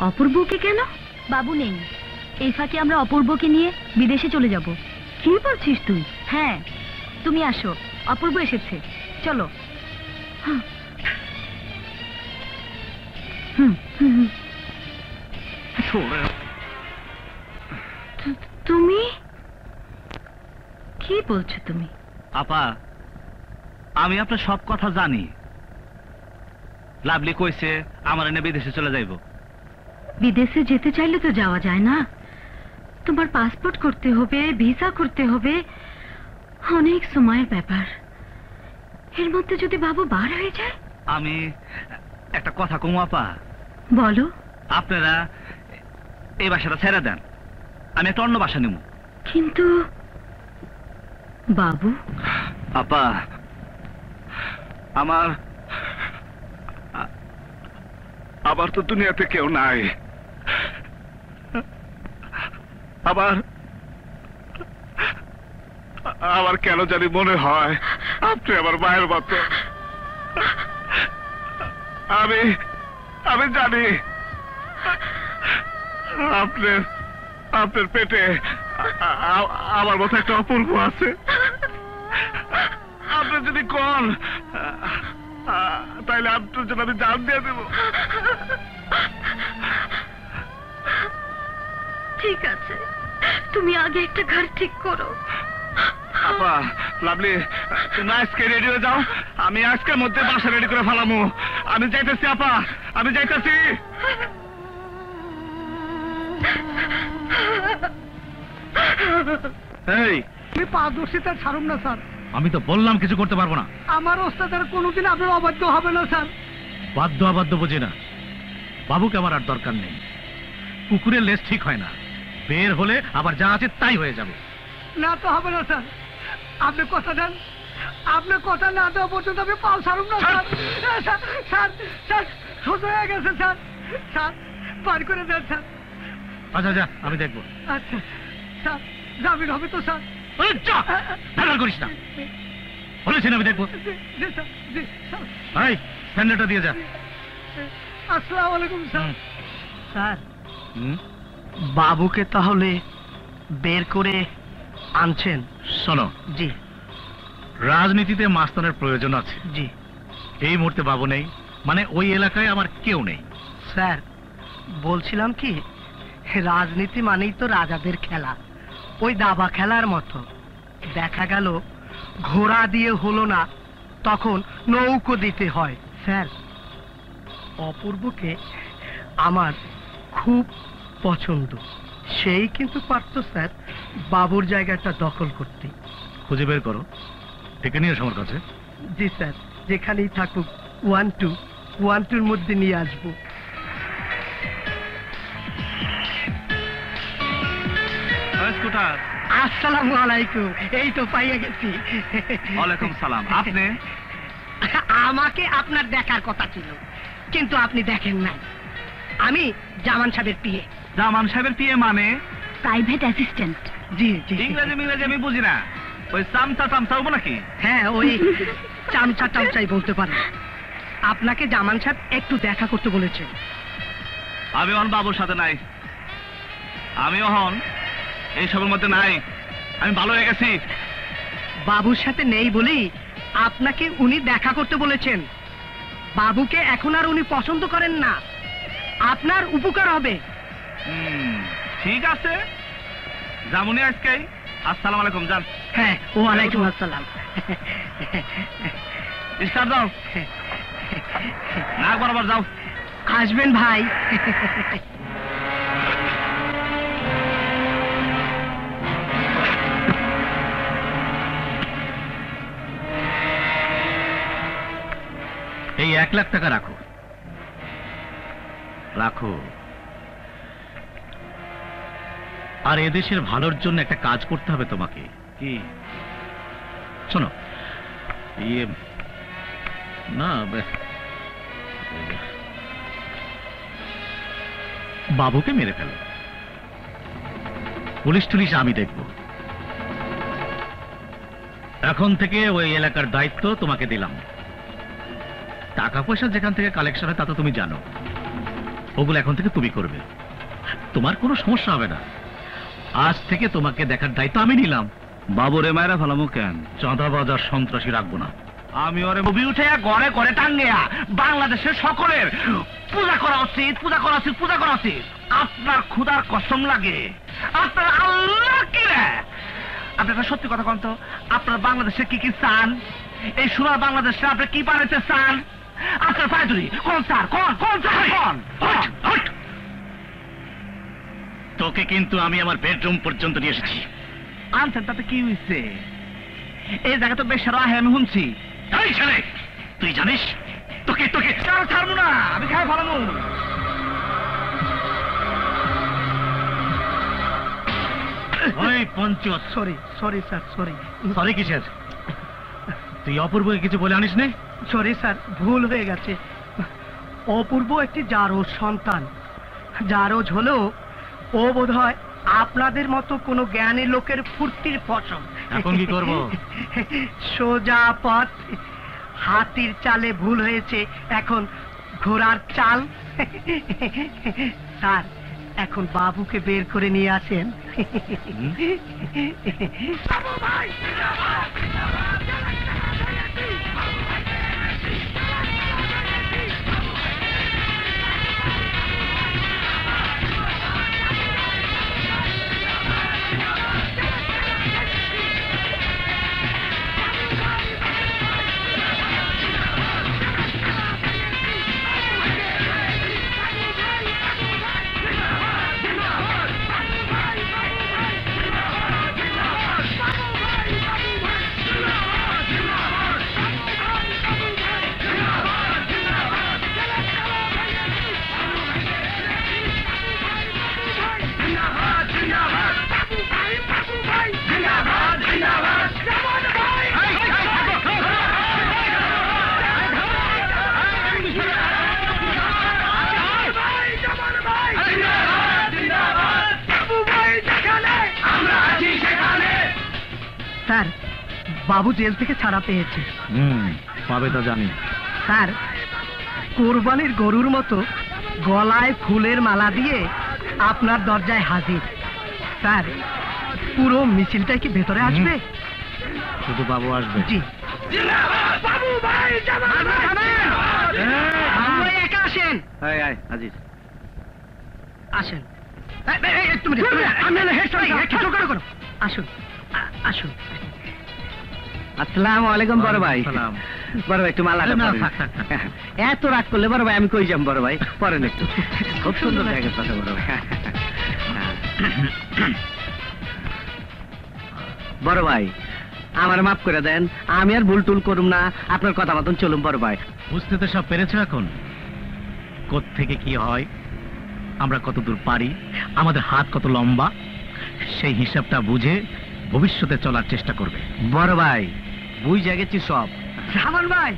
অপূর্বকে কেন? বাবু নেই, এই ফাঁকে আমরা অপূর্বকে নিয়ে বিদেশে চলে যাব। কি বলছিস তুই? হ্যাঁ, তুমি আসো, অপূর্ব এসেছে, চলো। তুমি কি বলছো তুমি? আপা, আমি আপনার সব কথা জানি। লাভলি কইছে আমার এনে বিদেশে চলে যাইব। বিদেশে যেতে চাইলে তো যাওয়া যায় না, তোমার পাসপোর্ট করতে হবে, ভিসা করতে হবে, অনেক সময়ের ব্যাপার। এর মধ্যে যদি বাবু বার হয়ে যায়? আমি একটা কথা কমু আপা। বলো। আপনারা এই বাসাটা ছেড়ে দেন, আমি একটা অন্য বাসা নেব। কিন্তু বাবু। আপা, আমার আবার তো দুনিয়াতে কেউ নাই। আবার কেন জানি মনে হয় আপনি আমার মায়ের মতো। আমি জানি আপনার পেটে আমার মতো একটা অপূর্ব আছে। আপনি যদি কোন তাইলে আপনার জন্য আমি জান দিয়ে দেব। ঠিক আছে, তুমি আগে একটা ঘর ঠিক করো। আপা, লাভলি, তুমি আজকে রেডি হয়ে যাও, আমি আজকের মধ্যে বাসা রেডি করে ফেলামু। আমি যাইতেছি আপা, আমি যাইতেছি। এই, আমি পারদর্শিতা ছাড়ুম না স্যার। আমি তো বললাম কিছু করতে পারবো না। আমার ওস্তাদের কোনোদিন আপনার অবাধ্য হবে না স্যার। বাধ্য অবাধ্য বুঝি না, বাবুকে আমার আর দরকার নেই। কুকুরের লেজ ঠিক হয় না, বের হলে আবার যা আছে তাই হয়ে যাবে। না তো হবে না স্যার, আপনি কথা দেন। আপনার কথা না দেওয়া পর্যন্ত আমি পাও ছাড়ুম না স্যার। স্যার স্যার সোজা হয়ে গেছে স্যার। স্যার বার করে দেন স্যার। আচ্ছা যা, আমি দেখবো। আচ্ছা স্যার, জামিন হবে তো স্যার? করিস না, বলেছি না আমি দেখবো। জি স্যার, জি স্যার। এই স্যান্ডেলটা দিয়ে যা। আসসালামু আলাইকুম স্যার। স্যার, বাবুকে তাহলে বের করে আনছেন? শোনো, জি। রাজনীতিতে মাস্তানের প্রয়োজন আছে। জি। এই মুহূর্তে বাবু নেই, মানে ওই এলাকায় আমার কেউ নেই। স্যার, বলছিলাম কি, রাজনীতি মানেই তো রাজাদের খেলা, ওই দাবা খেলার মতো। দেখা গেল ঘোড়া দিয়ে হলো না, তখন নৌকো দিতে হয়। স্যার, অপূর্বকে আমার খুব পছন্দ, সেই কিন্তু পারত স্যার বাবুর জায়গাটা দখল করতে। খুঁজে বের করো, ডেকে নিয়ে এসো আমার কাছে। জি স্যার, যেখানেই থাকুক 1-2-1-2-র মধ্যে নিয়ে আসবো। আসসালামু আলাইকুম, এই তো পাইয়া গেছি। ওয়ালাইকুম সালাম। আপনি? আমাকে আপনার দেখার কথা ছিল, কিন্তু আপনি দেখেন নাই। আমি জামান সাহেবের পিএ। জামান সাহেবের পিএ মানে? Private assistant. জি জি। ইংরেজি আমি বুঝি না, ওই চামচা হবো নাকি? হ্যাঁ, ওই চামচা টামচাই বলতে পারেন। আপনাকে জামান সাহেব একটু দেখা করতে বলেছে। আমি এখন বাবুর সাথে নাই, আমি এখন এইসবের মধ্যে নাই, আমি ভালো হয়ে গেছি। বাবুর সাথে নেই বলেই আপনাকে উনি দেখা করতে বলেছেন। বাবুকে এখন আর উনি পছন্দ করেন না, আপনার উপকার হবে। ঠিক আছে, যামুনি আজকে। আসসালামু আলাইকুম। যান। হ্যাঁ, ওয়ালাইকুম আসসালাম। স্টার দাও, নাক বরাবর যাও। আসবেন ভাই। এই 1 লাখ টাকা রাখো, রাখো। আর এদেশের ভালোর জন্য একটা কাজ করতে হবে তোমাকে। কি? শোনো, ইয়ে না, বাবুকে মেরে ফেলো, পুলিশ টুলিশ আমি দেখব। এখন থেকে ওই এলাকার দায়িত্ব তোমাকে দিলাম। টাকা পয়সা যেখান থেকে কালেকশন হয় তা তো তুমি জানো। ওগুলো এখন থেকে তুমি করবে, তোমার কোনো সমস্যা হবে না। আজ থেকে তোমাকে দেখার দায়িত্ব আমি নিলাম। বাবুরে মায়েরা ফেলামু কেন? চাঁদাবাজ আর সন্ত্রাসী রাখবো না। আমি ওরে ছবি উঠে ঘরে ঘরে টাঙ্গিয়া বাংলাদেশের সকলের পূজা করা উচিত, পূজা করা উচিত, পূজা করা উচিত। আপনার ক্ষুধার কসম লাগে, আপনার আল্লাহ কি রে? আপনি একটা সত্যি কথা কন তো, আপনার বাংলাদেশে কি কি চান? এই সোনার বাংলাদেশে আপনি কি বানাইতে চান? আপনার পায়ে ধরি কোন স্যার, কোন কোন স্যার, কোন? Hot, hot. তোকে কিন্তু আমি আমার বেডরুম পর্যন্ত নিয়ে এসেছি। আনছেন তাতে কি হয়েছে? এই জায়গা তো বেশ সারা আমি শুনছি। এই ছেলে, তুই জানিস তোকে তোকে ছাড়বো না, আমি খাই ফেলামু। ওই পঞ্চত, sorry sorry sir, sorry sorry কিসের? তুই অপূর্বকে কিছু বলে আনিস নে? সরি স্যার, ভুল হয়ে গেছে। অপূর্ব একটি জারজ সন্তান। জারজ হলেও ও বোধহয় আপনাদের মতো কোনো জ্ঞানী লোকের ফুর্তির ফসল। এখন কি করব? সোজা পথ। হাতির চালে ভুল হয়েছে, এখন ঘোড়ার চাল। স্যার, এখন বাবুকে বের করে নিয়ে আসেন। স্যার, বাবু জেল থেকে ছাড়া পেয়েছে। পাবে তা জানি। স্যার, কোরবানির গরুর মতো গলায় ফুলের মালা দিয়ে আপনার দরজায় হাজির। স্যার, পুরো মিছিলটা কি ভেতরে আসবে? শুধু বাবু আসবে? জি। বাবু ভাই, একা আসেন। আজিজ আসেন। একটু মিনিট, আসুন আসুন। আসসালামু আলাইকুম বড় ভাই। সালাম। বড় ভাই একটু মালাটা না, পরেন। থাক, থাক, থাক। এত রাগ করলে বড় ভাই আমি কই যাম বড় ভাই, পরেন একটু। খুব সুন্দর জায়গা কথা বড় ভাই। বড় ভাই, আমার মাফ করে দেন, আমি আর ভুল টুল করুম না, আপনার কথা মতন চলুম বড় ভাই। বুঝতে তো সব পেরেছো এখন? কোত্থেকে কি হয়, আমরা কত দূর পারি, আমাদের হাত কত লম্বা, সেই হিসাবটা বুঝে ভবিষ্যতে চলার চেষ্টা করবে। বড় ভাই, বুঝে গেছি সব। সামান ভাই,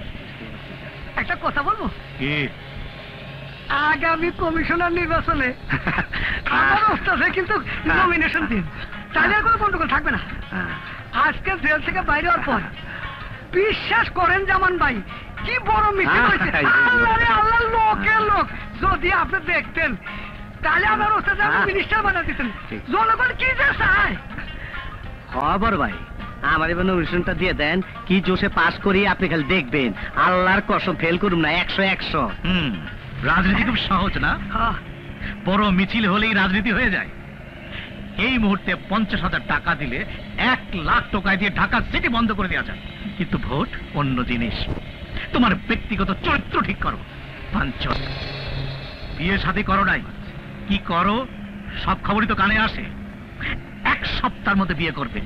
একটা কথা বলবো? কি? আগামী কমিশনার নির্বাচনে আমার ওস্তাদে কিন্তু নমিনেশন দিন, তাহলে আর কোনো গন্ডগোল থাকবে না। আজকে জেল থেকে বাইরে হওয়ার পর বিশ্বাস করেন জামান ভাই, কি বড় মিটিং হয়েছে। আল্লাহ রে আল্লাহ, লোকের লোক যদি আপনি দেখতেন, তাহলে আমার ওস্তাদ মিনিস্টার বানা দিতেন। জনগণ কি যে চায়। বড় ভাই, আমার এবার নমিনেশনটা দিয়ে দেন, কি জোশে পাস করি আপনি খালি দেখবেন। আল্লাহর কসম ফেল করুম না, 100-100। রাজনীতি খুব সহজ না? বড় মিছিল হলেই রাজনীতি হয়ে যায়। এই মুহূর্তে 50,000 টাকা দিলে 1 লাখ টাকা দিয়ে ঢাকা সিটি বন্ধ করে দেওয়া যায়, কিন্তু ভোট অন্য জিনিস। তোমার ব্যক্তিগত চরিত্র ঠিক করো। পাঞ্চল, বিয়ে শাদী করো নাই, কি করো সব খবরই তো কানে আসে। 1 সপ্তাহের মধ্যে বিয়ে করবে।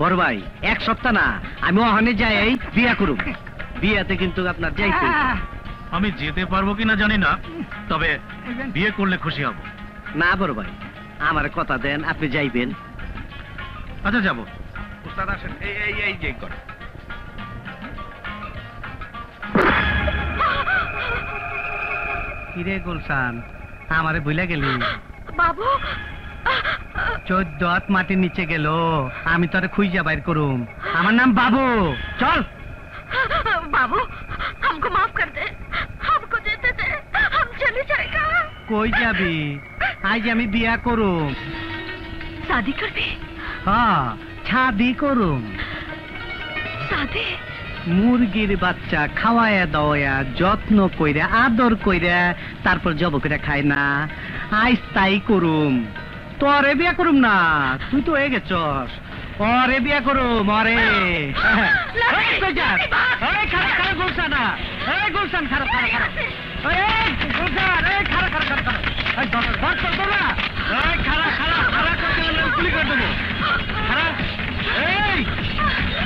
বড় ভাই, 1 সপ্তাহ না, আমি ওখানে যাই বিয়া করুম। বিয়াতে কিন্তু আপনার যাইতে। আমি যেতে পারবো কিনা জানি না, তবে বিয়ে করলে খুশি হব। না বড় ভাই, আমার কথা দেন, আপনি যাইবেন। আচ্ছা, যাবো। উস্তাদ আসেন, এই যে কর। কিরে গুলশান, আমারে ভুলে গেলি? বাবু, 14 হাত মাটির নিচে গেল, আমি তোরে খুঁজা বাইর করুম। আমার নাম বাবু। চল। बाबू, हमको माफ कर दे, हमको जीते दे, हम चले কই যাবি? আজ আমি বিয়া করুম। शादी करबी? হ্যাঁ, ছাদি করুম। शादी? মুরগির বাচ্চা খাওয়ায়া দাওয়া যত্ন কইরা আদর কইরা তারপর জব করে খায় না, আইস তাই করুম। তোরে বিয়া করুম না, তুই তো হয়ে গেছস। ওরে বিয়া করুম, ওরে। গুলশান, গুলশান খারাপ খারাপ খারাপ, গুলশান খারাপ খারাপ খারাপ খারাপ খারাপ খারাপ করতে গেলে গুলি করে দেবো। খারাপ এই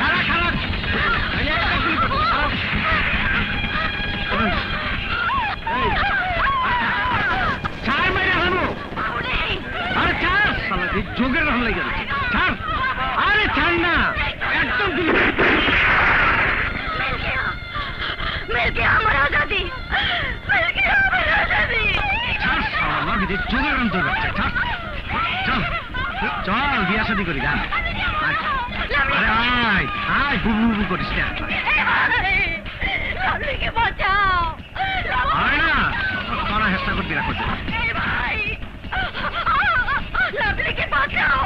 খারাপ খারাপ যোগের রহম লেগে গেছে। ছাড়, আরে ছাড় না, একদম मिल गया हमारा आजादी, मिल गया हमारा आजादी। যোগের রহম তো যাচ্ছে। চল চল বিয়া শাদি করি। গান আরে আয় আয়, বুবু বুবু করিস না। लावली के बचाओ, আয় না, তোরা হেস্তা করবি না করবি। भाई लावली के बचाओ,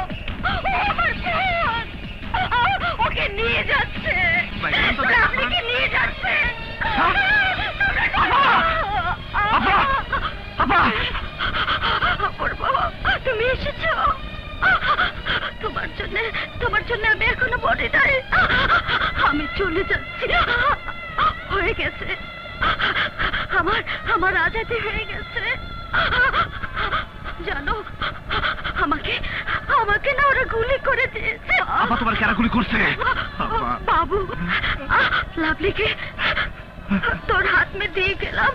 আমার বোন ওকে নিয়ে যাচ্ছে, লাভলিকে নিয়ে যাচ্ছে। অপূর্ব, তুমি এসেছো? তোমার জন্য আমি এখনো বলি নাই। আমি চলে যাচ্ছি, হয়ে গেছে আমার আজাদি হয়ে গেছে। জানো, আমাকে না ওরা গুলি করে দিয়েছে। আপা তোমার কারা গুলি করছে? बाबू, लावली के तोर हाथ में दिए गेला।